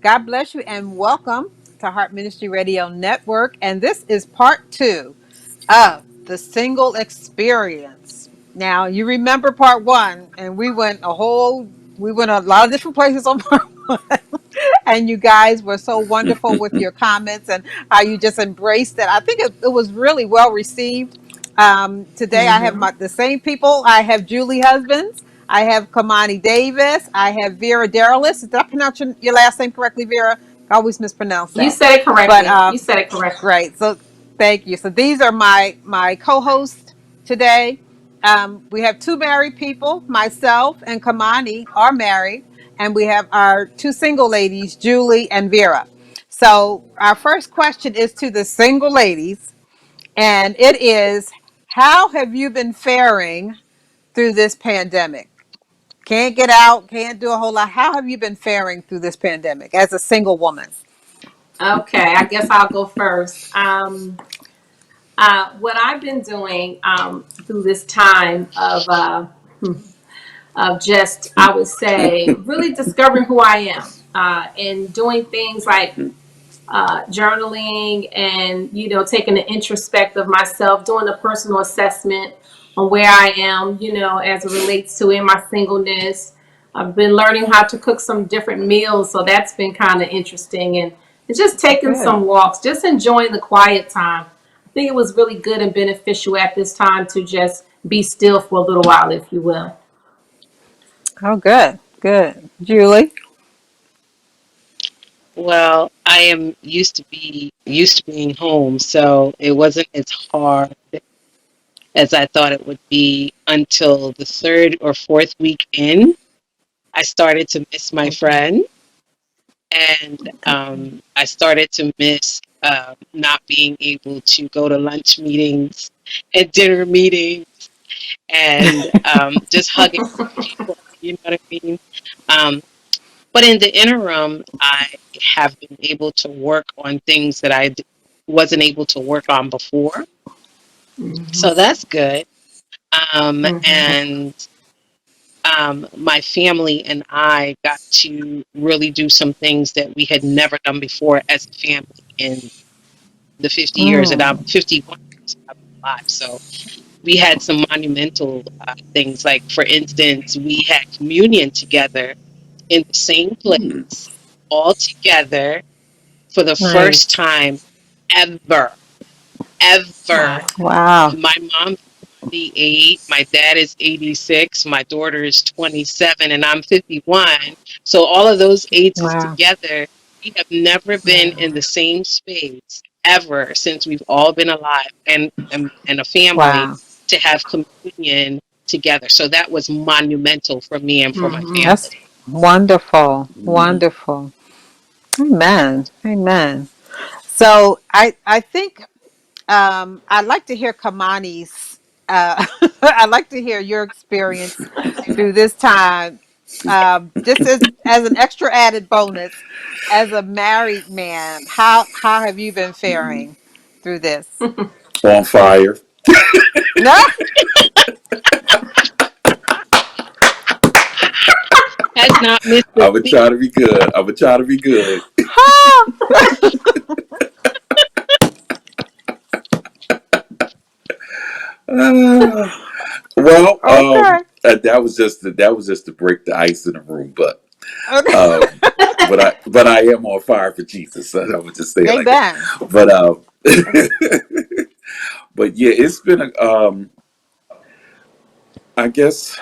God bless you and welcome to Heart Ministry Radio Network. And this is part two of the single experience. Now, you remember part one, and we went a lot of different places on part one. And you guys were so wonderful with your comments and how you just embraced it. I think it was really well received. Today, I have Mm-hmm. the same people. I have Julie Husbands. I have Kamani Davis. I have Vera Deralis. Did I pronounce your last name correctly, Vera? I always mispronounce You that. said it But correctly. You said it correctly. great. So thank you. So these are my co-hosts today. We have two married people. Myself and Kamani are married, and we have our two single ladies, Julie and Vera. So our first question is to the single ladies, and it is, how have you been faring through this pandemic? Can't get out, can't do a whole lot. How have you been faring through this pandemic as a single woman? Okay, I guess I'll go first. What I've been doing through this time of just, I would say, really discovering who I am and doing things like journaling and taking an introspect of myself, doing a personal assessment on where I am, as it relates to in my singleness. I've been learning how to cook some different meals, so that's been kind of interesting. And it's just taking Good. some walks, just enjoying the quiet time. I think it was really good and beneficial at this time to just be still for a little while, if you will. Oh, good. Good. Julie? Well, I am used to being home, so it wasn't as hard as I thought it would be until the third or fourth week in. I started to miss my Okay. friend, and I started to miss not being able to go to lunch meetings and dinner meetings and just hugging people. You know what I mean? Um, But in the interim, I have been able to work on things that wasn't able to work on before. Hmm. So that's good. Hmm. And my family and I got to really do some things that we had never done before as a family in the 50 years that Mm, 51 years that I've been alive. So we had some monumental things. Like, for instance, we had communion together in the same place, all together for the first nice. time ever, ever. Wow. Wow. My mom's 88, my dad is 86, my daughter is 27, and I'm 51. So all of those ages Wow. together, we have never been in the same space ever since we've all been alive and a family Wow. to have communion together. So that was monumental for me and for my Hmm. That's family. wonderful. Wonderful. Amen. Amen. So I think I'd like to hear Kamani's I'd like to hear your experience through this time. Just as an extra added bonus, as a married man, how have you been faring through this? On fire. No. Has not missed a I would beat. try to be good. I would try to be good. Uh, well, Okay. that was just to break the ice in the room, Okay. um, but I am on fire for Jesus. So I would just say it like that. Amen. But but yeah, it's been I guess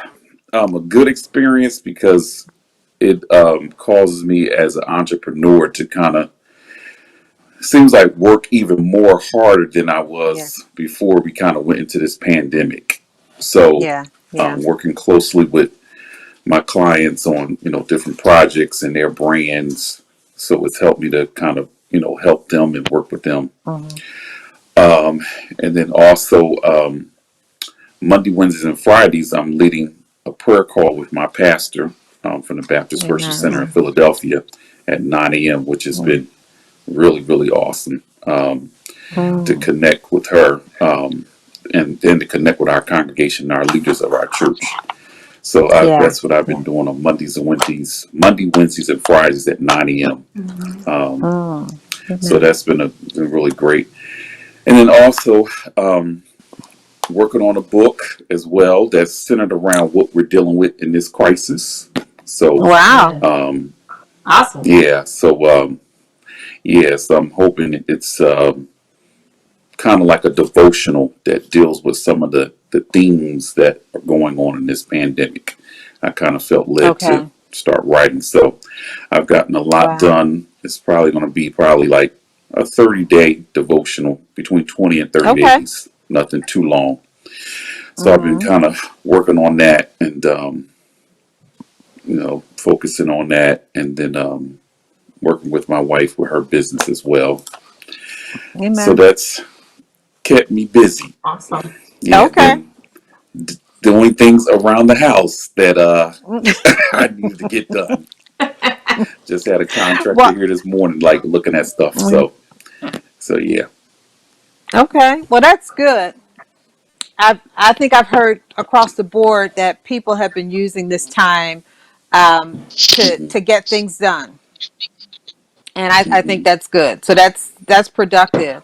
a good experience because it causes me as an entrepreneur to kind of seems like work even more harder than I Yeah. was before we kind of went into this pandemic. So, Yeah. Yeah. working closely with my clients on different projects and their brands, so it's helped me to kind of help them and work with them. Mhm. Um, and then also Monday, Wednesdays, and Fridays, I'm leading a prayer call with my pastor from the Baptist Worship Amen. Center in Philadelphia at 9 a.m., which has been really, really awesome. To Mm. connect with her and then to connect with our congregation and our leaders of our church. So Yeah. that's what I've Yeah. been doing on Wednesdays, and Fridays at 9 a.m. Um, Mm. so Amen. that's been really great. And then also working on a book as well that's centered around what we're dealing with in this crisis. So Wow. Good. um, Awesome. yeah, so I'm hoping it's kind of like a devotional that deals with some of the themes that are going on in this pandemic. I kind of felt led to Okay. start writing. So I've gotten a lot Wow. done. It's probably going to be probably like a 30-day devotional, between 20 and 30 Okay. days, nothing too long. So I've been Hmm. kind of working on that and, focusing on that, and then working with my wife with her business as well. So Amen. that's kept me busy. Awesome. Yeah, Okay. then doing things around the house that I needed to get done. Just had a contractor Well, here this morning, like looking at stuff. So yeah. okay. Well, that's good. I think I've heard across the board that people have been using this time Hmm. to get things done, and I think Hmm. that's good. So that's productive.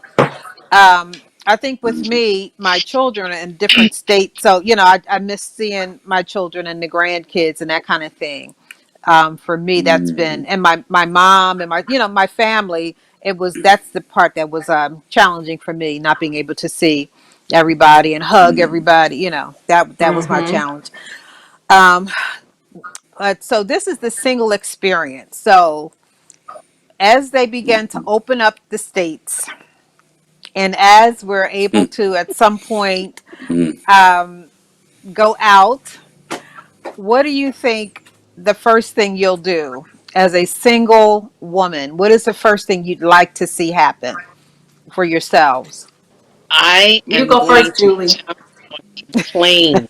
I think with me, my children are in different states, so I miss seeing my children and the grandkids and that kind of thing. For me, that's Hmm. been, and my mom and my family. That's the part that was challenging for me, not being able to see everybody and hug Hmm. everybody. That was my Mm-hmm. challenge. Um, but so this is the single experience. So as they begin to open up the states, and as we're able to at some point Hmm. um, go out, what do you think the first thing you'll do as a single woman? What is the first thing you'd like to see happen for yourselves? I You am go going first, to Julie. jump on a plane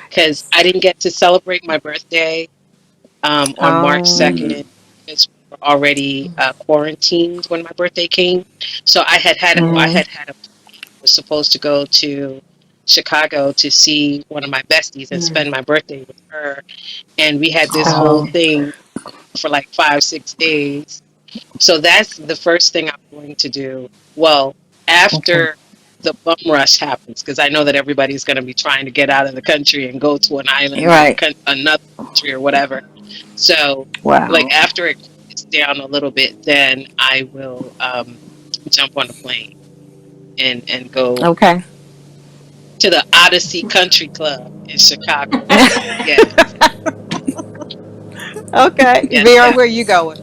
because I didn't get to celebrate my birthday on March Um, Hmm. 2nd because we were already quarantined when my birthday came. So I mhm. was supposed to go to Chicago to see one of my besties and Mm. spend my birthday with her. And we had this whole Oh. Oh, thing for like 5, 6 days. So that's the first thing I'm going to do. Well, okay. after the bum rush happens, because I know that everybody's going to be trying to get out of the country and go to an island or Right. another country or whatever. So, like Wow. after it quiets down a little bit, then I will jump on a plane and go Okay. to the Odyssey Country Club in Chicago. Yeah, Okay. yes, Vera, yes. where you going?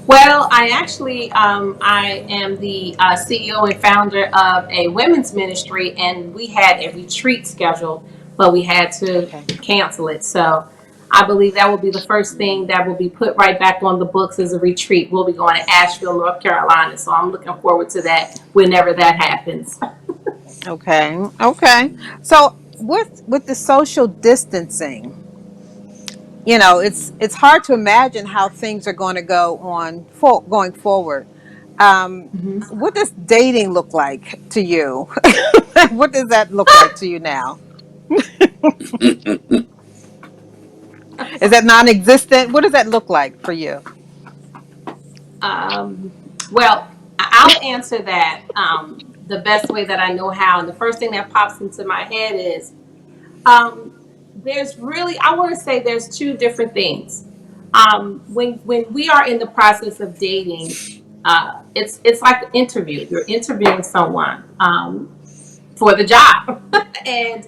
Well, I am the CEO and founder of a women's ministry, and we had a retreat scheduled, but we had to Okay. cancel it. So I believe that will be the first thing that will be put right back on the books as a retreat. We'll be going to Asheville, North Carolina. So I'm looking forward to that whenever that happens. Okay. Okay. So with the social distancing, it's hard to imagine how things are going to go going forward. Um, Mhm. what does dating look like to you? What does that look like to you now? Is that non-existent? What does that look like for you? Um, well, I'll answer that the best way that I know how. And the first thing that pops into my head is um, there's really, I want to say there's two different things. When we are in the process of dating, it's like an interview. You're interviewing someone for the job, and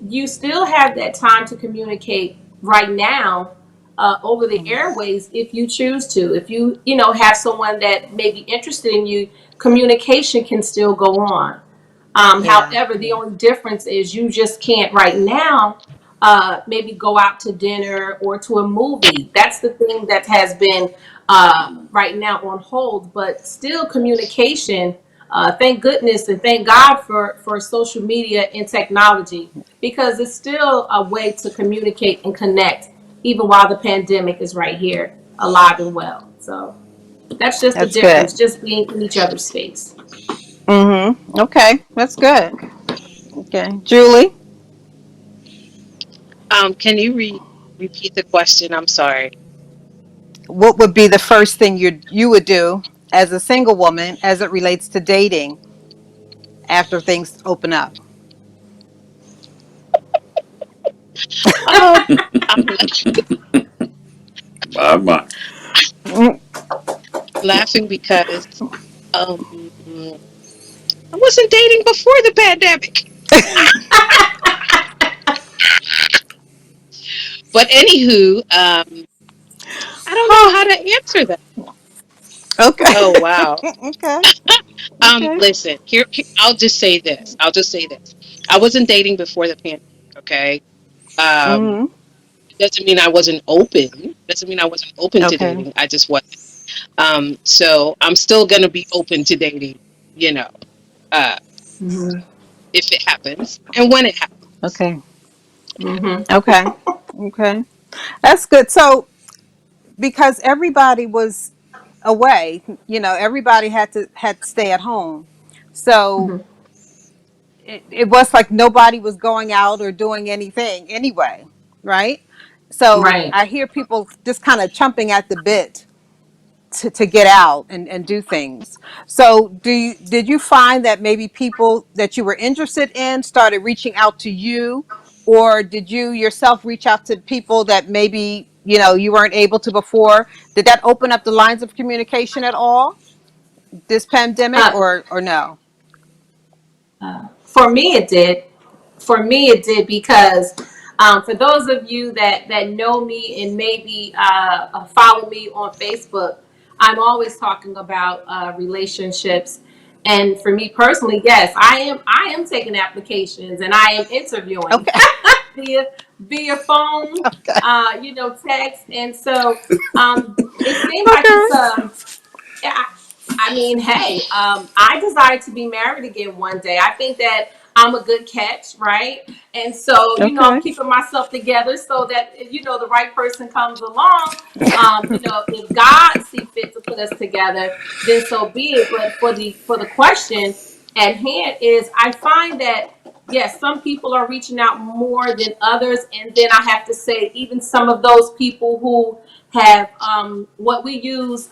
you still have that time to communicate right now over the Mm. airways if you choose to. If you have someone that may be interested in you, communication can still go on. Yeah. However, the Yeah. only difference is you just can't right now maybe go out to dinner or to a movie. That's the thing that has been right now on hold, but still communication. Thank goodness and thank God for social media and technology because it's still a way to communicate and connect even while the pandemic is right here, alive and well. So that's just the That's difference, good. just being in each other's space. Mm-hmm. Okay. That's good. Okay. Julie? Can you repeat the question? I'm sorry. What would be the first thing you would do as a single woman as it relates to dating after things open up? Um, I'm My. Mm, laughing because um, I wasn't dating before the pandemic. But anywho, I don't know how to answer that. okay. Oh wow. Okay. Okay. Listen, I'll just say this. I'll just say this. I wasn't dating before the pandemic. Okay. Um, Hmm. doesn't mean I wasn't open. Doesn't mean I wasn't open to Okay. dating. I just wasn't. So I'm still gonna be open to dating. You know, uh, Mhm. if it happens and when it happens. Okay. Mhm. Okay. Okay. That's good. So, because everybody was away, everybody had to stay at home. So Mhm. it was like nobody was going out or doing anything anyway, right? So Right. I hear people just kind of chomping at the bit to get out and do things. So did you find that maybe people that you were interested in started reaching out to you, or did you yourself reach out to people that maybe you weren't able to before? Did that open up the lines of communication at all, this pandemic, Uh, or no? for me, it did. For me, it did because for those of you that know me and maybe follow me on Facebook, I'm always talking about relationships. And for me personally, yes, I am taking applications and I am interviewing Okay. via phone, Okay. text, and so it seems like it's Okay. yeah, I mean, hey, I desire to be married again one day. I think that I'm a good catch, right? And so, I'm Okay. keeping myself together so that the right person comes along. If God see fit to put us together, then so be it. But for the question at hand is, I find that yes, some people are reaching out more than others, and then I have to say, even some of those people who have what we use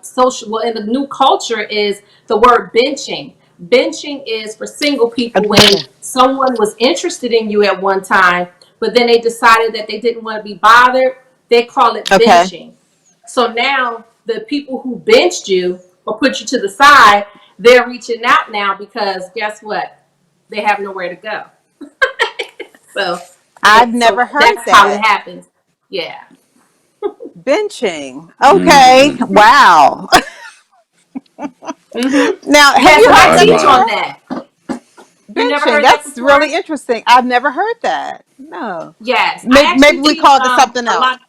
social well in the new culture is the word benching. Benching is for single people when Okay. someone was interested in you at one time, but then they decided that they didn't want to be bothered. They call it Okay. benching. So now the people who benched you or put you to the side, they're reaching out now because guess what? They have nowhere to go. So I've never that's heard how it that. happens. Yeah. Benching. Okay. Mm-hmm. Wow. Mm-hmm. Now, have Yes, you and heard I My, that teach my. on before? that. You never Benching. heard that That's really before? interesting. I've never heard that. No. Yes, I Maybe actually we teach called it something a else. lot.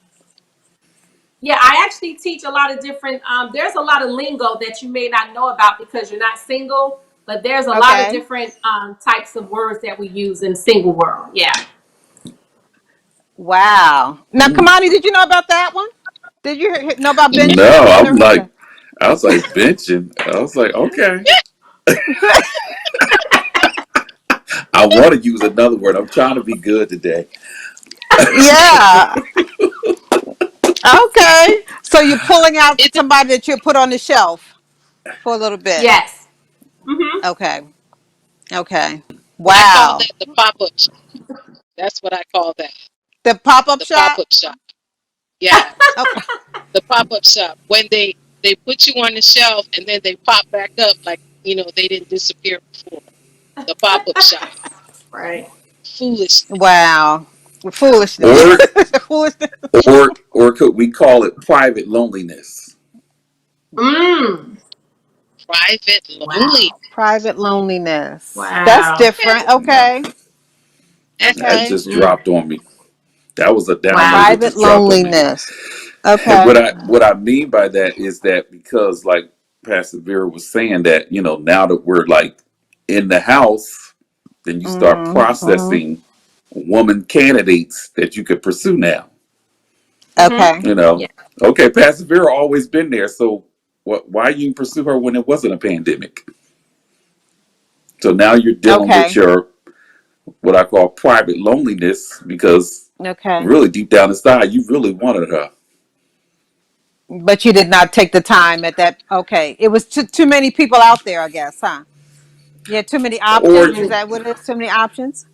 Yeah, I actually teach a lot of different. There's a lot of lingo that you may not know about because you're not single, but there's a lot of Okay. different types of words that we use in single world. Yeah. Wow. Now, Mm. Kamani, did you know about that one? Did you know about No, benching? I've I'm never heard like, that. I was like benching. I was like, okay. I want to use another word. I'm trying to be good today. Yeah. Okay. So you're pulling out It's somebody that you put on the shelf for a little bit. Yes. Mm-hmm. Okay. Okay. I call Wow. that the pop-up shop. That's what I call that. The pop-up The shop? pop-up shop. Yeah, Okay. the pop-up shop. When they put you on the shelf and then they pop back up like they didn't disappear before. The pop-up shop. Right. Foolishness. Wow. Foolishness. Or Foolishness. or could we call it private loneliness? Mm. Private lonely. Wow. Private loneliness. That's Wow. different. Yeah, Okay. that Okay. just Mm. dropped on me. That was a download Wow. that Private just dropped on me. loneliness. And Okay. what I mean by that is that because like Pastor Vera was saying that, now that we're like in the house, then you start Mm-hmm. Mm-hmm. processing woman candidates that you could pursue now. Mm-hmm. Okay. You Yeah. know, okay, Pastor Vera always been there, so why you pursue her when it wasn't a pandemic? So now you're dealing with Okay. your what I call private loneliness because Okay. Really deep down inside, you really wanted her. But you did not take the time at that. Okay. It was too many people out there, I guess, huh? You had too many Too Or options. Is many. that what it is? Too many options?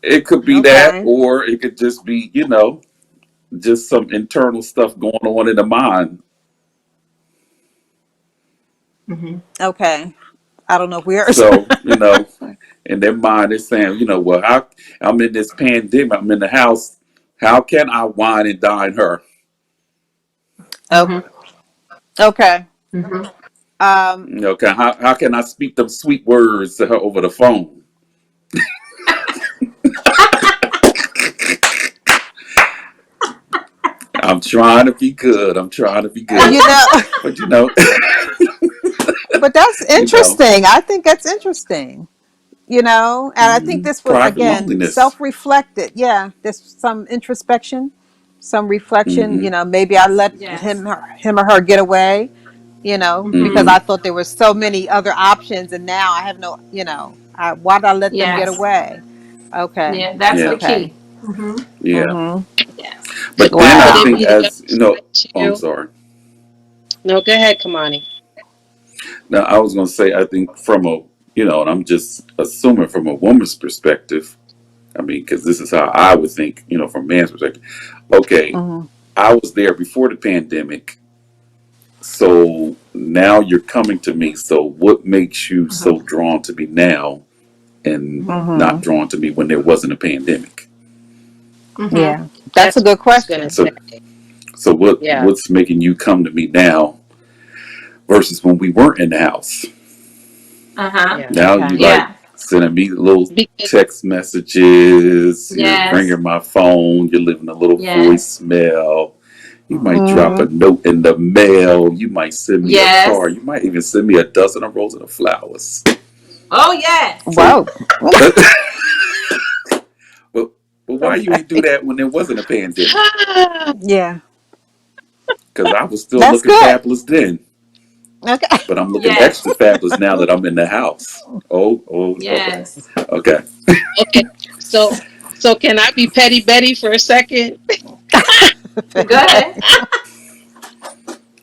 it could be that, Okay. or it could just be, just some internal stuff going on in the mind. Hmm. Okay. I don't know if we are. So, in their mind, they're saying, well, how I'm in this pandemic, I'm in the house. How can I wine and dine her? Oh, Hmm. okay. Hmm. Um, How can I speak them sweet words to her over the phone? I'm trying to be good. I'm trying to be good. you know, But but that's you know, interesting. I think that's interesting. And I think this was private again loneliness. self-reflected. Yeah, there's some introspection, some reflection. Hmm. Maybe I let Yes. him or her get away. Hmm. Because Hmm. I thought there were so many other options, and now I have no. Why did I let them get Yes. away? Okay, Yeah, that's the Yeah. okay. key. Hmm. Yeah. Mm-hmm. Yes. Could, But then I could Wow. it think, be that I as was trying I'm to? sorry. No, go ahead, Kamani. Now, I was going to say, I think and I'm just assuming from a woman's perspective, I mean, because this is how I would think, from a man's perspective. Okay, Mm-hmm. I was there before the pandemic. So now you're coming to me. So what makes you Hmm. so drawn to me now and Hmm. not Mm-hmm. drawn to me when there wasn't a pandemic? Hmm. Yeah, that's a That's what good I was gonna question. say. So what Yeah. what's making you come to me now versus when we weren't in the house? Uh-huh. Yeah. Now you Okay. like Yeah. sending me little Because text messages, you're Yes. ringing my phone, you're leaving a little Yes. voicemail. You might drop a Mm-hmm. note in the mail. You might send me a Yes. card. You might even send me a dozen of roses of flowers. Oh, yes. So, Whoa. but, but why you ain't do Okay. that when there wasn't a pandemic? Yeah, Because I was still that's looking good. fabulous then, Okay. but I'm looking Yes. extra fabulous now that I'm in the house. Oh, Yes. okay. okay, so can I be petty Betty for a second? Go ahead.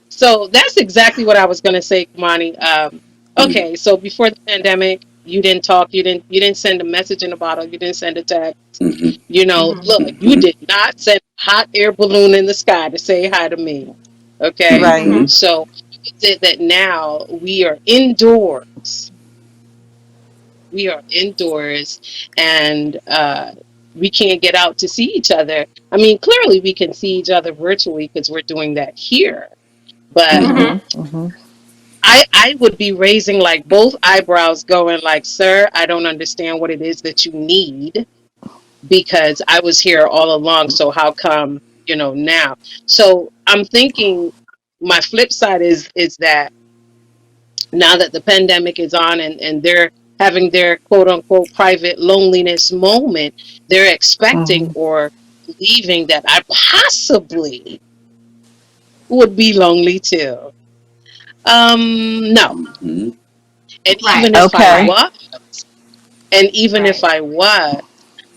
So that's exactly what I was gonna say, Kamani. Mm, Okay, so before the pandemic, you didn't talk, you didn't send a message in a bottle, you didn't send a text. mm-hmm, Hmm. Look, you mm-hmm, did not send a hot air balloon in the sky to say hi to me. Okay, Right. Hmm. mm-hmm, so is it that now we are indoors? We are indoors, and we can't get out to see each other. I mean, clearly we can see each other virtually because we're doing that here. But mm-hmm. Hmm. Mm-hmm. Mm-hmm. I would be raising like both eyebrows, going like, "Sir, I don't understand what it is that you need because I was here all along. So how come now?" So I'm thinking my flip side is that now that the pandemic is on and they're having their quote unquote private loneliness moment, they're expecting Mm-hmm. or believing that I possibly would be lonely too. No. Mm-hmm. And Right. even if I Okay. Right. was, and even if Right. I was,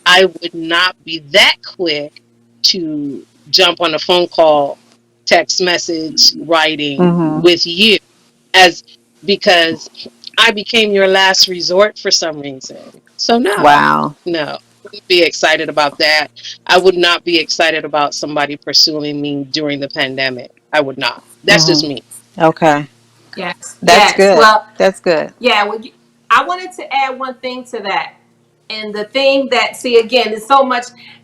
I would not be that quick to jump on a phone call, text message, writing Mm-hmm. with you as because I became your last resort for some reason. So Wow. no, wouldn't be excited about that. I would not be excited about somebody pursuing me during the pandemic. I would not. That's just Mm-hmm. me. Okay. Yes. That's Yes. good. Well, That's good. yeah. Well, I wanted to add one thing to that. And the thing that, see, again,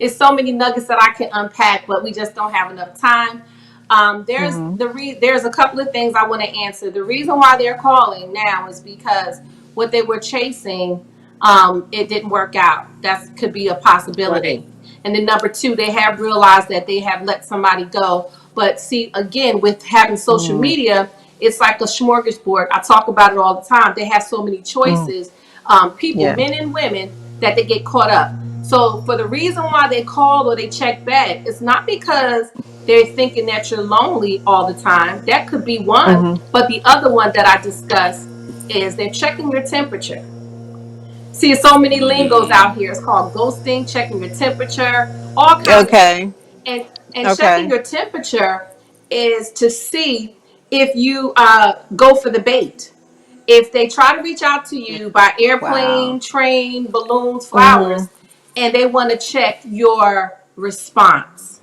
it's so many nuggets that I can unpack, but we just don't have enough time. Mm-hmm. There's a couple of things I want to answer. The reason why they're calling now is because what they were chasing, it didn't work out. That could be a Right. possibility. And then number two, they have realized that they have let somebody go. But see, again, with having social Mm-hmm. media, it's like a smorgasbord. I talk about it all the time. They have so many Mm-hmm. choices, people, Yeah. men and women, that they get caught up. So for the reason why they call or they check back, it's not because they're thinking that you're lonely all the time. That could be one. Mm-hmm. But the other one that I discussed is they're checking your temperature. See, so many lingos out here. It's called ghosting, checking your temperature, all kind of stuff. Okay. And checking Okay. your temperature is to see if you go for the bait. If they try to reach out to you by Wow. airplane, train, balloons, Mhm. flowers, and they want to check your response.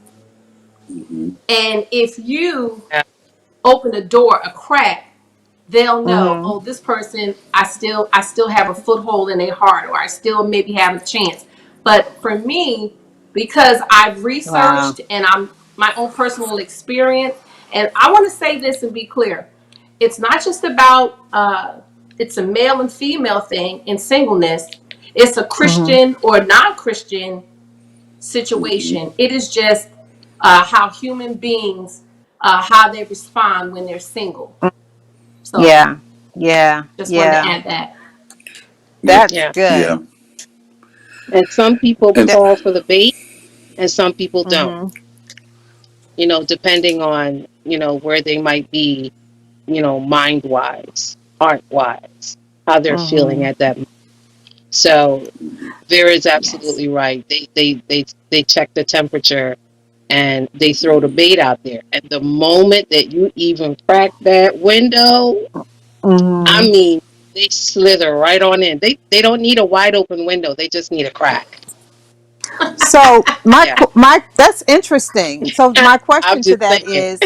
Hmm. And if you Yeah. open a door a crack, they'll know, Mhm. oh, this person, I still have a foothold in their heart, or I still maybe have a chance. But for me, because I've Wow. researched and I'm my own personal experience, and I want to say this and be clear, it's not just about it's a male and female thing in singleness. It's a Mhm. Christian or non-Christian Hmm. situation. It is just how human beings how they respond when they're single. So Yeah. Yeah. just wanted to Yeah. add that. Yeah, That's Yeah. good. yeah, And some people and That, fall for the bait and some people don't, mhm. depending on, where they might be, mind wise, heart wise, how they're feeling Mhm. at that moment. So Vera is Yes. absolutely right. They check the temperature and they throw the bait out there. And the moment that you even crack that window, I Mhm. mean, they slither right on in. They don't need a wide open window. They just need a crack. So Yeah. my that's interesting. So my I'm question to just that saying. is,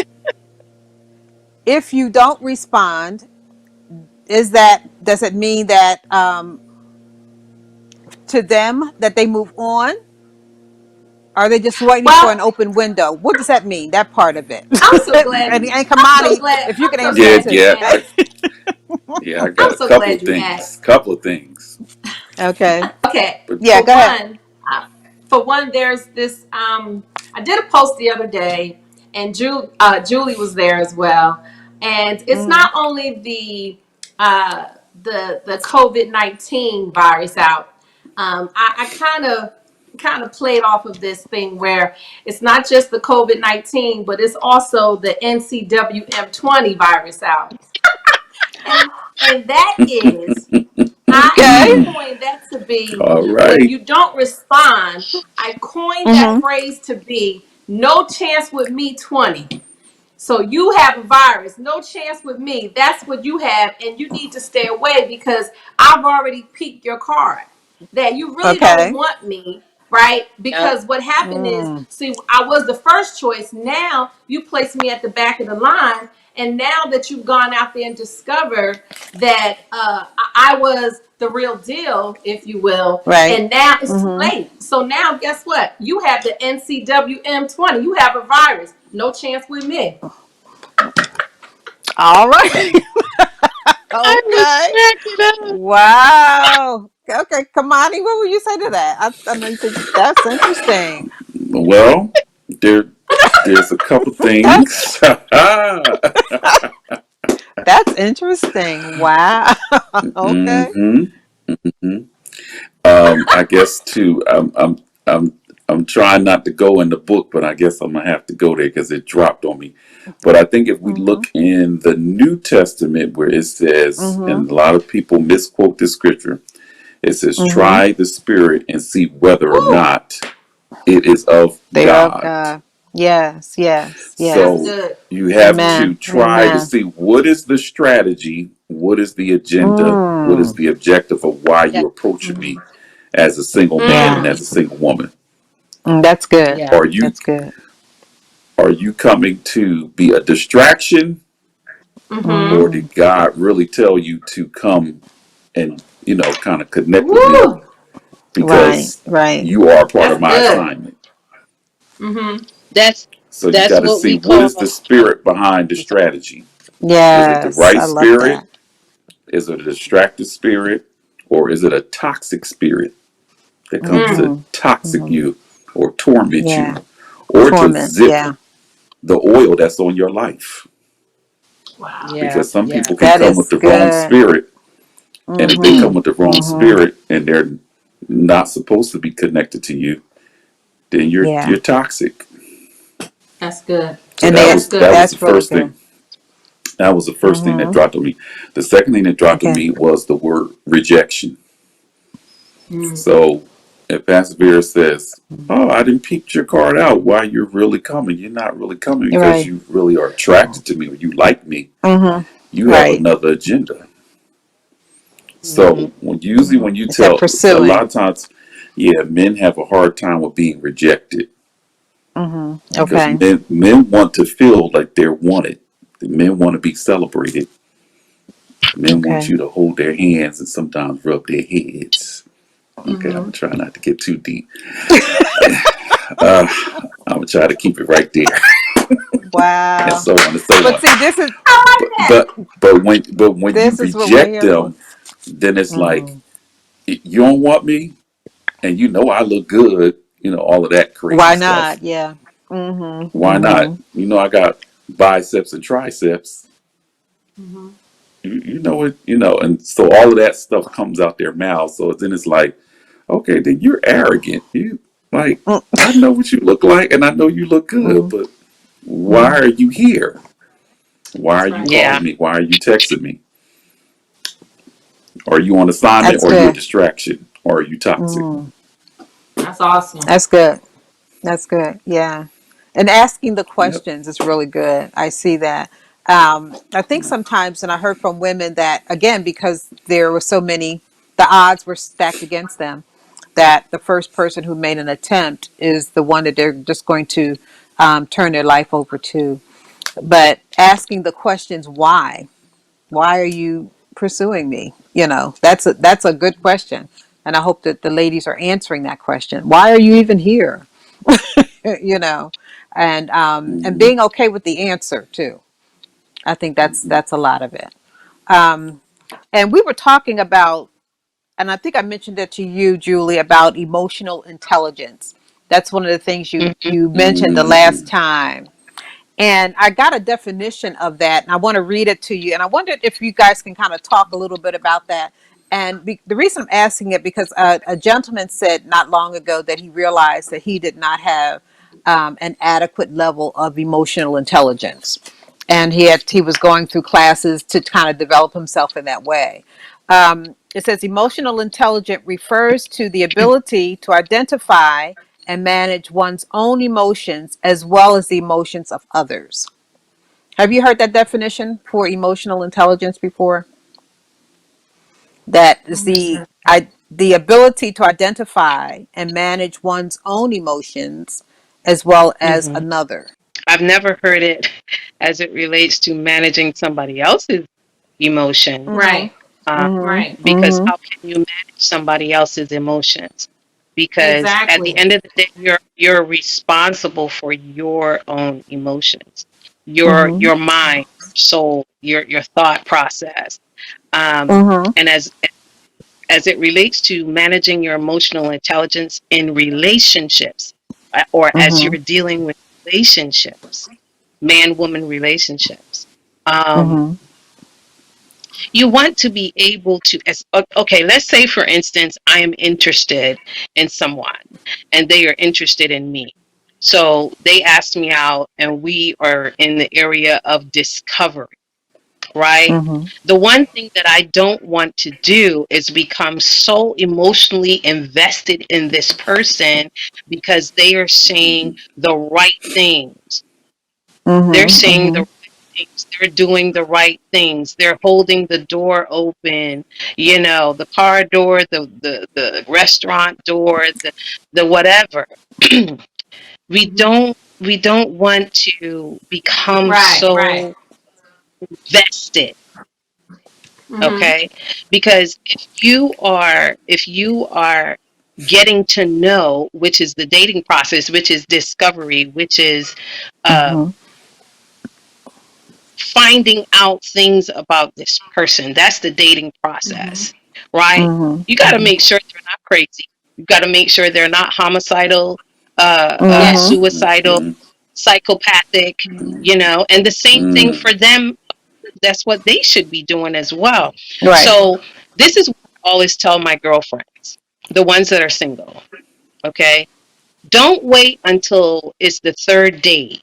if you don't respond, does it mean that to them that they move on? Are they just waiting for an Well, open window? What does that mean? That part of it. I'm so glad. And I'm so Kamani, glad. if you I'm can so answer that yeah, glad too. you yeah, asked. yeah. I got I'm a so couple of glad you asked. things. Couple of things. Okay. Okay, But Yeah, for go ahead. one, there's this. I did a post the other day, and Julie was there as well. And it's Mhm. not only the COVID-19 virus out. I kind of played off of this thing where it's not just the COVID-19, but it's also the NCWM20 virus out, and that is Okay. I mm, coined that to be all when right. you don't respond. I coined that Mhm. phrase to be no chance with me 20. So you have a virus, no chance with me. That's what you have, and you need to stay away because I've already peaked your card. That you really don't Okay. want me, right? Yep. Because what happened is, Mm. see, I was the first choice. Now you place me at the back of the line, and now that you've gone out there and discovered that I was the real deal, if you will, Right. and now it's too Mhm. late. So now, guess what? You have the NCWM20. You have a virus. No chance with me. All right. I was Okay. cracking up. Wow. Okay, Kamani, what would you say to that? I know you said that's interesting. Well, there, there's a couple That's things. that's interesting. Wow. Okay. Hmm. Hmm. I guess too. I'm trying not to go in the book, but I guess I'm gonna have to go there because it dropped on me. But I think if we Mhm. look in the New Testament where it says, Mhm. and a lot of people misquote the scripture, it says, Mhm. "Try the spirit and see whether or Woo! not it is of They are of God." God. Yes. Yes. That's So Yes. good. you have to Amen. try to Amen. see what is the strategy, what is the agenda, what is Mm. the objective of why Yeah. you're approaching me as a single man and Yeah. Mm. as a single woman. That's good. Yeah. Are you That's good. coming to be a distraction, Mm-hmm. or Mm. did God really tell you to come and kind of connect with me Woo! Right. because Right. you are a part of That's my good. assignment? Mm-hmm. That's So you that's got to what see we what call. is the spirit behind the I'm sorry. strategy. Is it the Yes. right I love spirit? that. Is it a distracted spirit? Or is it a toxic spirit that comes Mm. to Mhm. toxic Mhm. you or torment you Yeah. or to Torment. zip Yeah. the oil that's on your life? Wow. Yeah. Because some Yeah. people can That come with is the wrong good. spirit. And if they come Mhm. with the wrong Mhm. spirit and they're not supposed to be connected to you, then you're Yeah. toxic. That's good. So And that they That's was that good. was the that's really first good. thing. That was the first thing that Mhm. dropped on me. The second thing that dropped on Okay. me was the word rejection. So if Pastor Vera says, "Oh, I didn't peep your card out," why you're really coming? You're not really coming because Right. you really are attracted to me or you like me. Mm-hmm. You have Right. another agenda. Mhm. So when you It's that tell a lot pursuing. of times, yeah, men have a hard time with being rejected Mm-hmm. because Okay. men want to feel like they're wanted. The men want to be celebrated. Men want Okay. you to hold their hands and sometimes rub their heads. Okay, I'm Mm-hmm. gonna try not to get too deep. I'm gonna try to keep it right there, and Wow. so on and so But on. see, this is But when you this is what we're reject here for. them, then it's like Mm-hmm. you don't want me, and you know I look good. You know all of that crazy Why stuff. not? Yeah. Mm-hmm. Why not? Mm-hmm. You know I got biceps and triceps. Mm-hmm. You know it. You know, and so all of that stuff comes out their mouths. So then it's like, okay, then you're arrogant. You like I know what you look like, and I know you look good, Mm-hmm. but why Mm-hmm. are you here? Why are That's you right. Yeah. calling me? Why are you texting me? Are you on assignment That's or are you a good. distraction? Or are you toxic? Mm-hmm. That's awesome. That's good. That's good. Yeah. And asking the Yep. questions is really good. I see that. I think sometimes, and I heard from women that, again, because there were so many, the odds were stacked against them, that the first person who made an attempt is the one that they're just going to turn their life over to. But asking the questions, why are you pursuing me? That's a good question, and I hope that the ladies are answering that question. Why are you even here? you know, and Mm-hmm. being okay with the answer too. I think that's a lot of it. Um, and we were talking about, and I think I mentioned it to you, Julie, about emotional intelligence. That's one of the things Mhm. you mentioned the last Mm-hmm. time. And I got a definition of that, and I want to read it to you. And I wondered if you guys can kind of talk a little bit about that. And the reason I'm asking it because a gentleman said not long ago that he realized that he did not have an adequate level of emotional intelligence, and he was going through classes to kind of develop himself in that way. It says emotional intelligence refers to the ability to identify and manage one's own emotions as well as the emotions of others. Have you heard that definition for emotional intelligence before? That is the ability to identify and manage one's own emotions as well as Mhm. another. I've never heard it as it relates to managing somebody else's emotions. Mhm. Right. Mhm. Right. Because Mhm. how can you manage somebody else's emotions? Because at the Exactly. end of the day, you're responsible for your own emotions, Mhm. your mind, soul, your thought process. Um, Mhm. and as it relates to managing your emotional intelligence in relationships, or as you're Mhm. dealing with relationships, man woman relationships. Um, Mhm. you want to be able to, okay, let's say for instance I am interested in someone and they are interested in me, so they asked me out and we are in the area of discovery, right? Mhm. The one thing that I don't want to do is become so emotionally invested in this person because they are saying the right things. They're Mhm. saying the Mhm. right things. They're doing the right things. They're holding the door open, the car door, the restaurant door, the whatever. Mm-hmm. We don't want to become Right. Right. so vested, Mm-hmm. okay? Because if you are getting to know, which is the dating process, which is discovery, which is um, Mhm. finding out things about this person. That's the dating Mm-hmm. process, right? Mhm. You got to make sure they're not crazy. You got to make sure they're not homicidal, Mhm. Yes. suicidal, Mm-hmm. psychopathic, and the same thing Mm-hmm. for them. That's what they should be doing as well. Right. So this is what I always tell my girlfriends, the ones that are single, okay? Don't wait until it's the third date,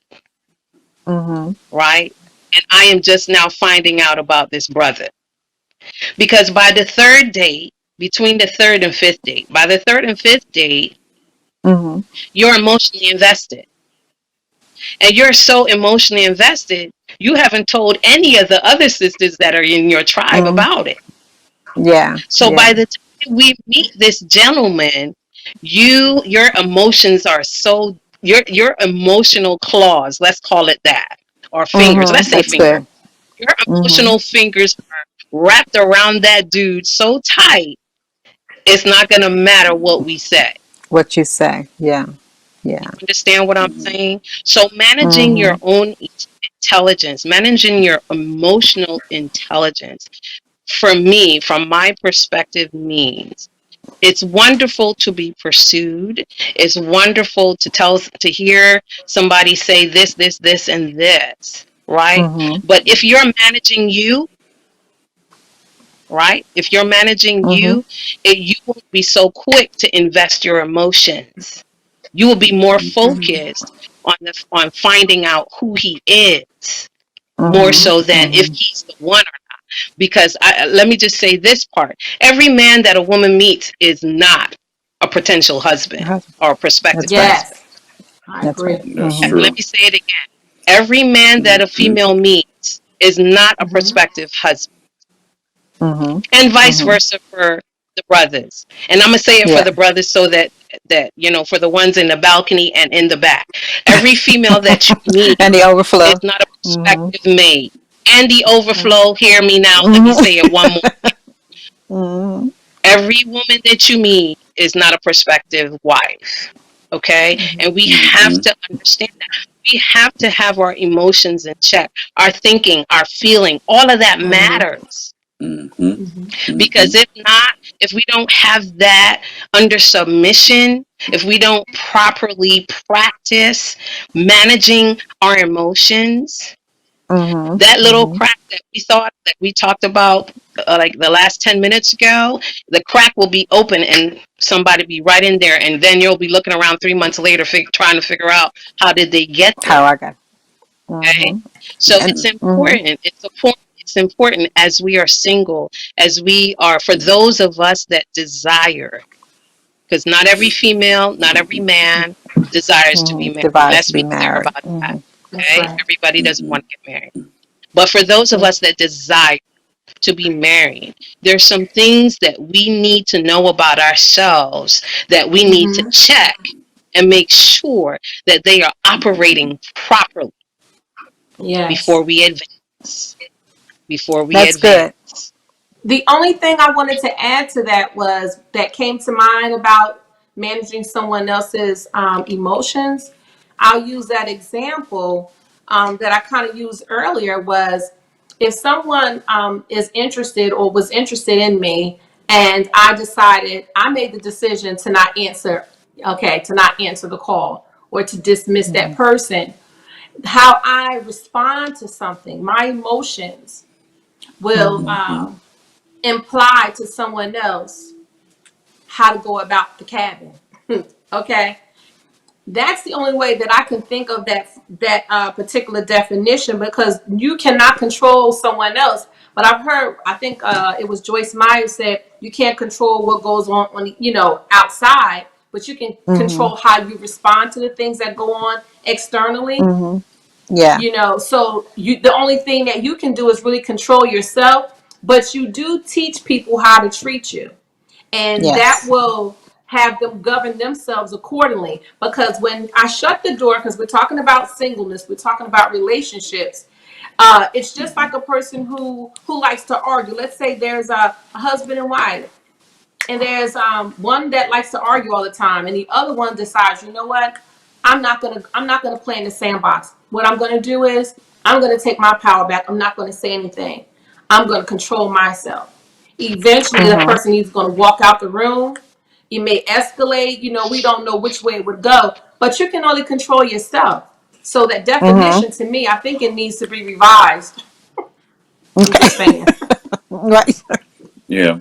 Mhm. right? And I am just now finding out about this brother. Because by the third date, between the third and fifth date. By the third and fifth date, Mm-hmm. you're emotionally invested. And you're so emotionally invested, you haven't told any of the other sisters that are in your tribe Mm. about it. Yeah. So Yeah. by the time we meet this gentleman, your emotions are so your emotional claws, let's call it that, or fingers. Let's Mm-hmm. say That's fingers. good. Your Mm-hmm. emotional fingers are wrapped around that dude so tight, it's not gonna matter what we say. What you say. Yeah. Yeah. Understand what I'm Mhm. saying? So managing your Mm-hmm. own intelligence, managing your emotional intelligence, for me, from my perspective, means it's wonderful to be pursued. It's wonderful to hear somebody say this, and this, right? Mm-hmm. But if you're managing you, right? If you're managing Mm-hmm. you, you won't be so quick to invest your emotions. You will be more focused on finding out who he is, more Mm-hmm. so than if Mm-hmm. he's the one. Because let me just say this part: every man that a woman meets is not a potential husband or a prospective That's right. husband. Yes, I That's right. agree. That's Mm-hmm. Let true. me say it again: every man that a Mhm. female meets is not a Hmm. prospective husband, Mm-hmm. and vice Mm-hmm. versa for the brothers. And I'm gonna say it for Yeah. the brothers so that for the ones in the balcony and in the back, every female that you meet And the overflow. is not a Mm-hmm. prospective mate. And the overflow, hear me now, let me Mm-hmm. say it one more. Mm-hmm. Every woman that you meet is not a prospective wife. Okay? And we have Mhm. to understand that. We have to have our emotions in check, our thinking, our feeling, all of that Hmm. matters. Mhm. Hmm. Because Mhm. if not, if we don't have that under submission, if we don't properly practice managing our emotions, Mm-hmm. that little Mm-hmm. crack that we talked about like the last 10 minutes ago, the crack will be open and somebody be right in there, and then you'll be looking around 3 months later trying to figure out how did they get How there. I got. Okay, Mm-hmm. so And it's mm-hmm. important. It's important as we are single, as we are, for those of us that desire, because not every female, not every man desires to Mm-hmm. be married. Divided to Let's be be clear married. about that. Mm-hmm. That's Okay, right. everybody doesn't Mhm. want to get married, but for those of us that desire to be married, there's some things that we need to know about ourselves, that we need to Hmm. check and make sure that they are operating properly Yes. before we advance. Before we That's good. advance. The only thing I wanted to add to that was that came to mind about managing someone else's emotions. I'll use that example that I kind of used earlier was if someone is interested or was interested in me and I made the decision to not answer, okay, to not answer the call or to dismiss that Mm-hmm. person, how I respond to something, my emotions will Mm-hmm. Mhm. imply to someone else how to go about the cabin. Okay, that's the only way that I can think of that particular definition, because you cannot control someone else. But I've heard, I think it was Joyce Meyer said, you can't control what goes on outside, but you can Mm-hmm. control how you respond to the things that go on externally. Mm-hmm. Yeah. So the only thing that you can do is really control yourself, but you do teach people how to treat you, and that Yes. will have them govern themselves accordingly. Because when I shut the door, because we're talking about singleness, we're talking about relationships, it's just like a person who likes to argue. Let's say there's a husband and wife, and there's one that likes to argue all the time, and the other one decides, you know what, I'm not gonna play in the sandbox. What I'm gonna do is I'm gonna take my power back. I'm not gonna say anything. I'm gonna control myself. Eventually the Mm-hmm. person is gonna walk out the room. It may escalate, we don't know which way it would go, but you can only control yourself. So that Mm-hmm. definition, to me, I think it needs to be revised. I'm Okay. just saying. Right. Yeah.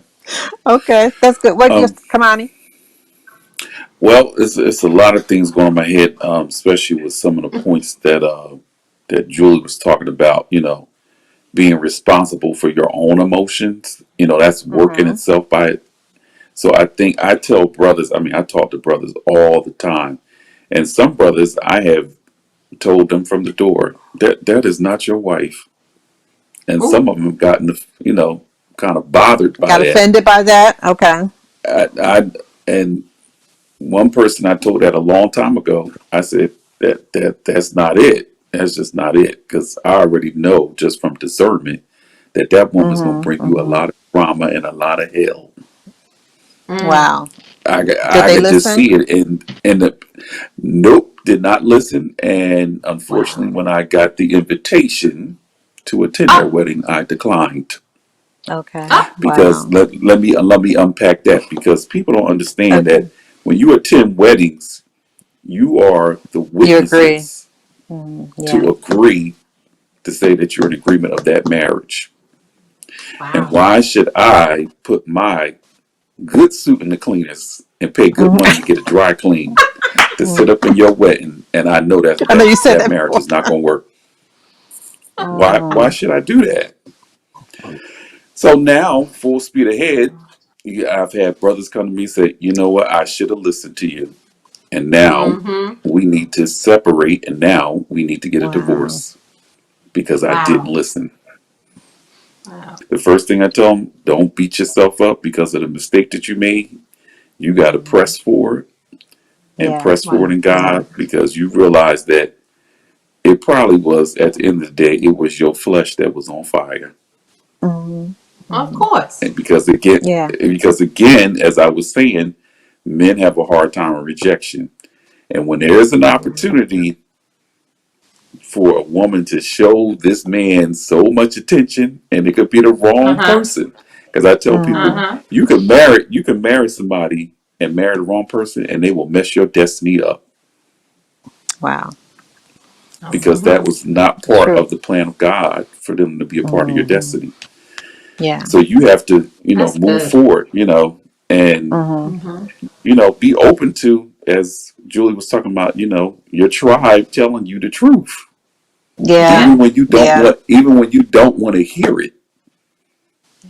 Okay. That's good. What Um. just Kamani? Well, it's a lot of things going on in my head, especially with some of the points that Julie was talking about. Being responsible for your own emotions. That's work in Mm-hmm. itself by it. So I think I tell brothers, I mean, I talk to brothers all the time. And some brothers, I have told them from the door that that is not your wife. And some Ooh. of them have gotten, kind of bothered by Got that. offended by that? Okay. And one person I told that a long time ago, I said that's not it. That's just not it. Because I already know just from discernment that that woman's going to Mm-hmm. bring you a lot of drama and a lot of hell. Mm. Wow. Did I they could just listen? see it, nope, did not listen. And unfortunately, Wow. when I got the invitation to attend their Oh, wedding, I declined Okay. oh. because Wow. let me unpack that because people don't understand Okay. that when you attend weddings, you are the You agree? witnesses Yeah. to agree to say that you're in agreement of that marriage. And Wow. why should I put my good suit in the cleaners and pay good money to Mhm. get a dry clean to sit up in your wedding and I know that I know that, you said that that marriage before. is not going to work? Why Mm, should I do that? So now, full speed ahead, I've had brothers come to me and say, you know what, I should have listened to you. And now Mm-hmm. we need to separate and now we need to get a wow. divorce because I didn't Wow. listen. Wow. The first thing I tell them, don't beat yourself up because of the mistake that you made. You got to Mhm. press forward and Yeah. press forward Wow. in Yeah. God because you realize that it probably was at the end of the day, it was your flesh that was on fire. Hmm. Of Hmm. course. And because again, as I was saying, men have a hard time with rejection. And when there's an opportunity for a woman to show this man so much attention, and it could be the wrong Uh-huh. person, because I tell people Hmm. Uh-huh. you can marry somebody and marry the wrong person, and they will mess your destiny up Wow. because that Mm-hmm. was not part True. of the plan of God for them to be a part of your Hmm. destiny. Yeah. So you have to, That's move good. forward, and Hmm. Mm-hmm. be open to, as Julie was talking about, your tribe telling you the truth, Yeah. Yeah. even when you don't want to hear it.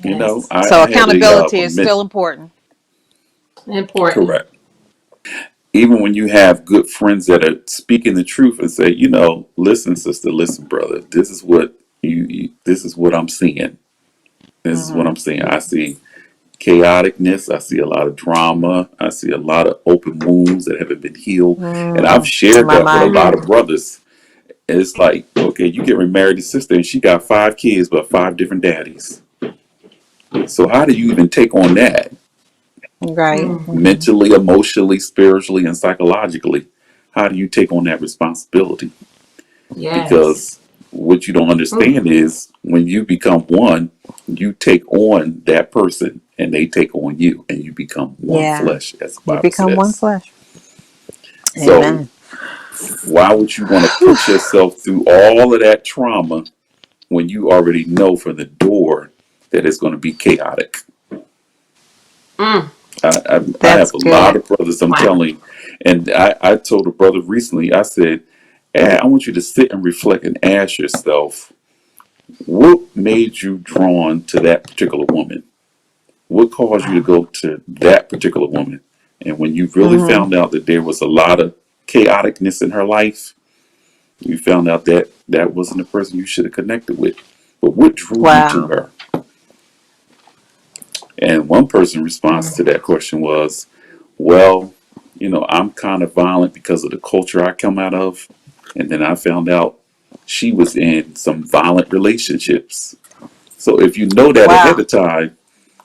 Yes. I So had accountability a is mentor. still important. Important. Correct. Even when you have good friends that are speaking the truth and say, listen, sister, listen, brother, this is what this is what I'm seeing. This is what Hmm. I'm seeing. I see chaoticness. I see a lot of drama. I see a lot of open wounds that haven't been healed. And I've shared My, that with a my. lot of brothers. And it's like, okay, you get remarried to sister and she got 5 kids, but 5 different daddies. So how do you even take on that Right. Mm. Hmm. mentally, emotionally, spiritually, and psychologically? How do you take on that responsibility? Yes. Because what you don't Mm. understand is when you become one, you take on that person and they take on you and you become one Yeah. flesh, as the You Bible become one says. flesh. So Amen. why would you want to put yourself through all of that trauma when you already know from the door that it's going to be chaotic? Mm. I That's have a lot good. of brothers, I'm Wow. telling you. And I told a brother recently, I said, hey, I want you to sit and reflect and ask yourself, what made you drawn to that particular woman? What caused you to Wow. go to that particular woman? And when you really Hmm. found out that there was a lot of chaoticness in her life, you found out that that wasn't the person you should have connected with. But what drew you to Wow. her? And one person's response to Mm. that question was, well, I'm kind of violent because of the culture I come out of. And then I found out she was in some violent relationships. So if you know that ahead Wow. of time,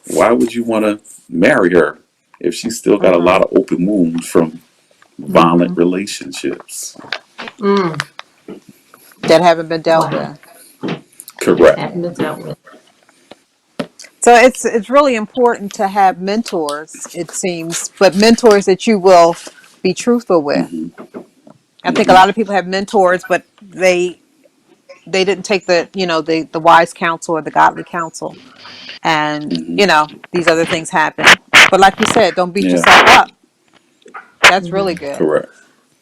why would you want to marry her if she's still got a Hmm. lot of open wounds from violent Mm-hmm. relationships? Mm. That haven't been dealt Wow. with. Correct. Having to dealt with. So it's really important to have mentors, it seems, but mentors that you will be truthful with. Hmm. I think a Hmm. lot of people have mentors, but they didn't take the wise counsel or the godly counsel, and Hmm. these other things happen. But like you said, don't beat Yeah. yourself up. That's really Mm. good. Correct.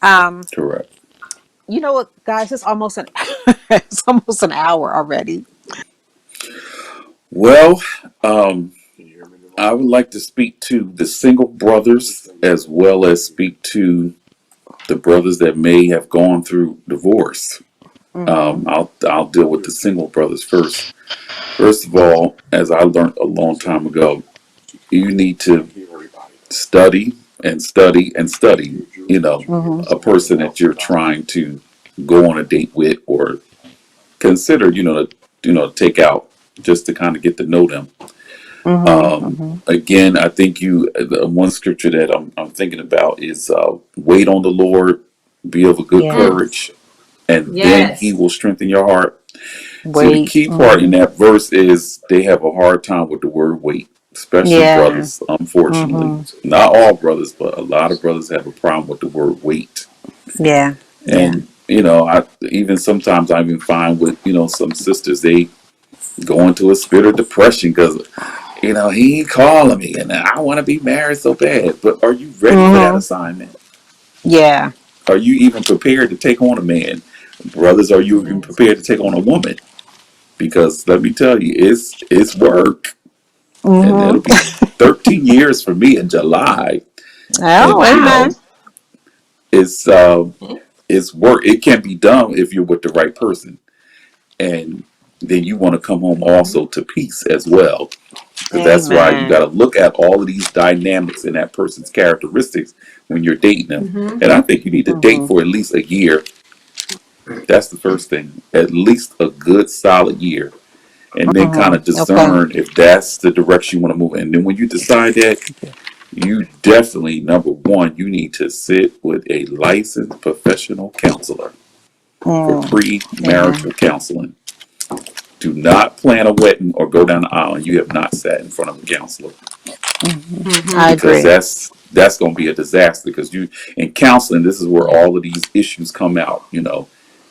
Um, Correct. you know what, guys? It's almost an it's almost an hour already. Well, um, I would like to speak to the single brothers as well as speak to the brothers that may have gone through divorce. Mm-hmm. I'll deal with the single brothers first. First of all, as I learned a long time ago, you need to study and study and study. You know, Mm-hmm. a person that you're trying to go on a date with or consider, take out just to kind of get to know them. Mm-hmm. Again, I think the one scripture that I'm thinking about is wait on the Lord, be of a good Yeah. courage, and then He Yes. will strengthen your heart. See, the Wait. key part in Mm-hmm. that verse is they have a hard time with the word wait, especially Yeah. brothers, unfortunately. Mm-hmm. Not all brothers, but a lot of brothers have a problem with the word wait. Yeah. Yeah. And, I even sometimes I even find with, some sisters, they go into a spirit of depression because, he ain't calling me and I want to be married so bad. But are you ready for that Mm-hmm. assignment? Yeah. Are you even prepared to take on a man? Brothers, are you even Yes. prepared to take on a woman? Because let me tell you, it's work, and it'll Mm-hmm. be 13 years for me in July, Oh, and amen. Wow. it's it's work. It can be done if you're with the right person, and then you want to come home Mm-hmm. also to peace as well, because that's why you got Amen. to look at all of these dynamics in that person's characteristics when you're dating them. Mm-hmm. And I think you need to date Mm-hmm. for at least a year. That's the first thing, at least a good solid year, and then kind of Mm-hmm. Okay. discern if that's the direction you want to move in. And then when you decide that, you definitely, number one, you need to sit with a licensed professional counselor for Mm. Amen. pre-marital counseling. Do not plan a wedding or go down the aisle and you have not sat in front of a counselor, Mm-hmm. I Mm-hmm. because agree. that's going to be a disaster. Because you in counseling, this is where Yeah. all of these issues come out.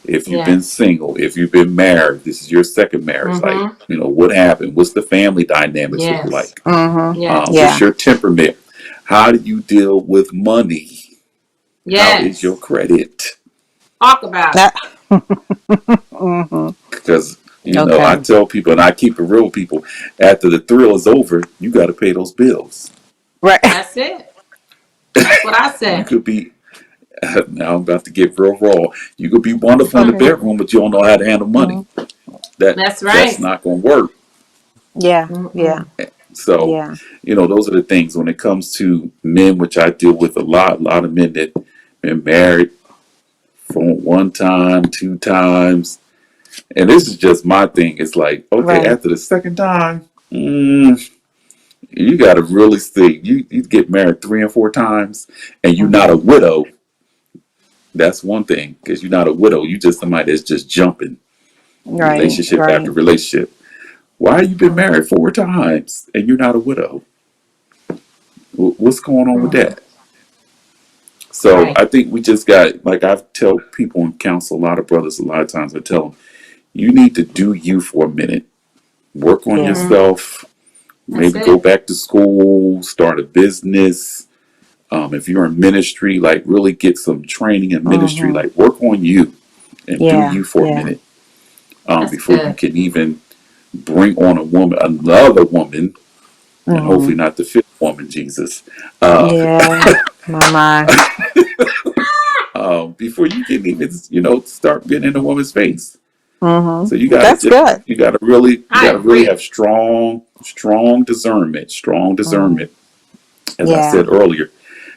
If you've been Yes. single, if you've been married, this is your second marriage. Like, Mm-hmm. what happened? What's the family dynamics look Yes. like? Mm-hmm. Yes. What's Yeah. your temperament? How do you deal with money? How is your Yes. credit? Talk about it. That, mm-hmm. Because I Okay. tell people, and I keep it real with people. After the thrill is over, you got to pay those bills. Right. That's it. That's what I You say. could be now. I'm about to get real raw. You could be wonderful in the Okay. bedroom, but you don't know how to handle money. Mm-hmm. That's That's right. not going to work. Yeah. Yeah. Mm-mm. So, Yeah. those are the things when it comes to men, which I deal with a lot of men that been married from one time, two times, and this is just my thing. It's like, okay, Right. after the second time, you got to really see. You get married 3 and 4 times, and you're not a Mm-hmm. widow. That's one thing, because you're not a widow. You just somebody that's just jumping Right. relationship after Right. relationship. Why you been married 4 times and you're not a widow? What's going on with Mm-hmm. that? So Right. I think we just got, like I tell people in counsel, a lot of brothers, a lot of times I tell them, you need to do you for a minute. Work on Yeah. Mm-hmm. yourself. That's Maybe go it. back to school, start a business. If you're in ministry, like really get some training in ministry, Mm-hmm. like work on you and do Yeah. you for a Yeah. minute That's before you good. can even bring on another woman, and Mm-hmm. hopefully not the fifth woman, Jesus, uh, Yeah. My. before you can even, start getting in a woman's face. So Mm-hmm. That's good. you I gotta really agree. have strong discernment, strong Mm-hmm. discernment. As I Yeah. said earlier,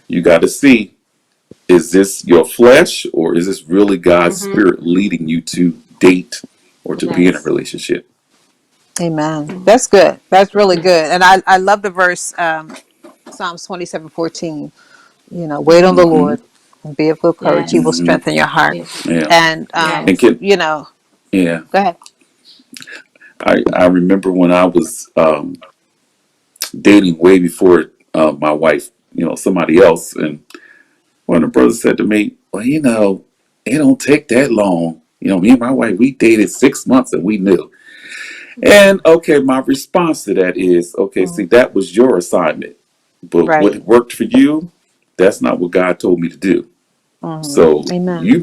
you got to see, is this your flesh or is this really God's Mm-hmm. spirit leading you to date or to be in a Yes. relationship? Amen. That's good. That's really good. And I love the verse, Psalms 27:14. Wait on the Hmm. Lord and be of good courage. He will Yes. Hmm. strengthen your heart. Yes. Yeah. And, And Yes. yeah, go ahead. I remember when I was dating way before my wife, somebody else, and one of the brothers said to me, well, it don't take that long. Me and my wife, we dated 6 months and we knew. And okay, my response to that is, okay, see, Mhm. that was your assignment. But what Right. worked for you, that's not what God told me to do. Hmm. So Amen. you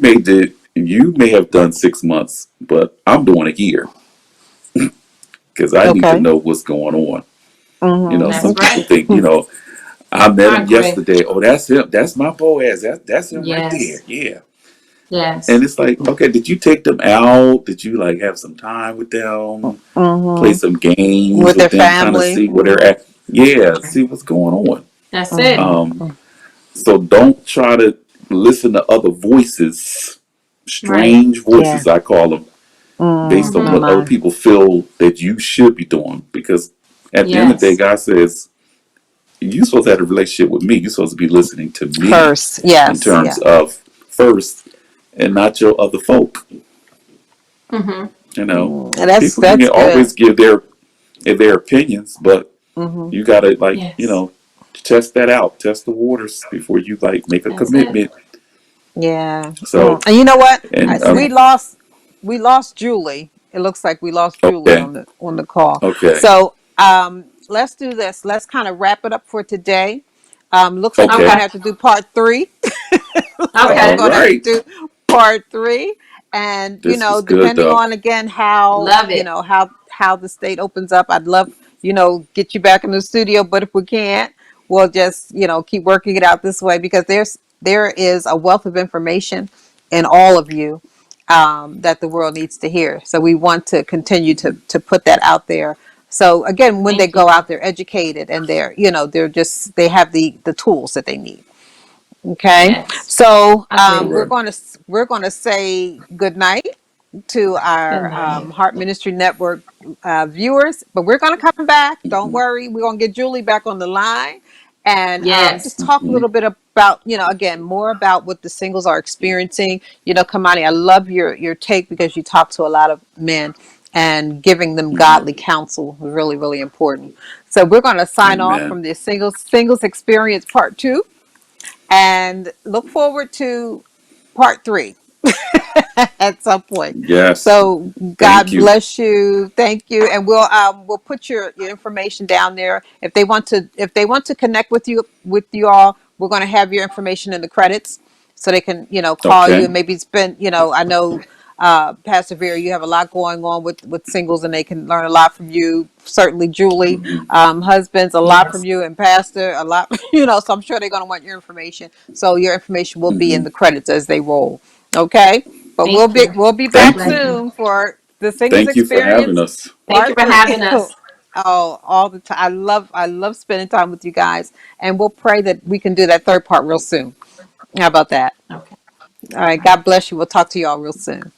may have done 6 months, but I'm doing a year because I need to Okay. know what's going on. You know, Mm-hmm. That's some people right. think, you know, I met I him agree. yesterday. Oh, that's him. That's my Boaz. That's him right there. Yes. Yeah. And Yes. it's like, okay, did you take them out? Did you like have some time with them? Play Mm-hmm. some games With their with them, kind of family. see where they're Mm-hmm. at. Yeah, see what's going on. That's it. Mm-hmm. Um, so don't try to listen to other voices, Right. strange Yeah. voices, I call them, based on Mm-hmm. Mm-hmm. what other people feel that you should be doing. Because at the end of the day, Yes. God says, you're supposed to have a relationship with me. You're supposed to be listening to me First, in yes, terms yeah. of first and not your other folk. Mm-hmm. You know, And that's people can that's good. always give their opinions, but Mm-hmm. you gotta like, you Yes. know, test that out, test the waters before you like make a That's it. commitment. Yeah. So And you know what? and That's it. We lost Julie. It looks like we lost Julie okay, on the call. okay, So let's do this. Let's kind of wrap it up for today. Looks like we're okay. gonna Okay. have to do part three. Looks like we're All Okay. gonna have to right. do part three. And This was good depending though. on again how Love it. how the state opens up, I'd love get you back in the studio. But if we can't, we'll just keep working it out this way because there is a wealth of information in all of you that the world needs to hear. So we want to continue to put that out there. So again, when they Thank you. go out, they're educated and they have the tools that they need. Okay, Yes. so Agree. Correct. we're gonna say good night to Good our night. Heart Ministry Network viewers, but we're gonna come back. Don't worry, we're gonna get Julie back on the line and just Yes. talk a little bit about again more about what the singles are experiencing. Kamani, I love your take because you talk to a lot of men and giving them godly counsel is really really important. So we're gonna sign off Amen. from the singles experience part 2 and look forward to part 3 at some point. Yes. So Thank God you. bless you. Thank you. And we'll put your information down there. If they want to connect with you all, we're going to have your information in the credits so they can, call you Okay. and maybe spend, I know Pastor Vera, you have a lot going on with singles and they can learn a lot from you. Certainly Julie, husbands, a lot from Yes. you, and Pastor, a lot, so I'm sure they're going to want your information. So your information will be in Hmm. the credits as they roll. Okay. But we'll Thank be you. we'll be God back Thank you. bless you. soon for the Singles Thank you for having Experience us. Thank you Part for 3. having us. Oh, all the time. I love spending time with you guys, and we'll pray that we can do that third part real soon. How about that? Okay. All right. God bless you. We'll talk to y'all real soon.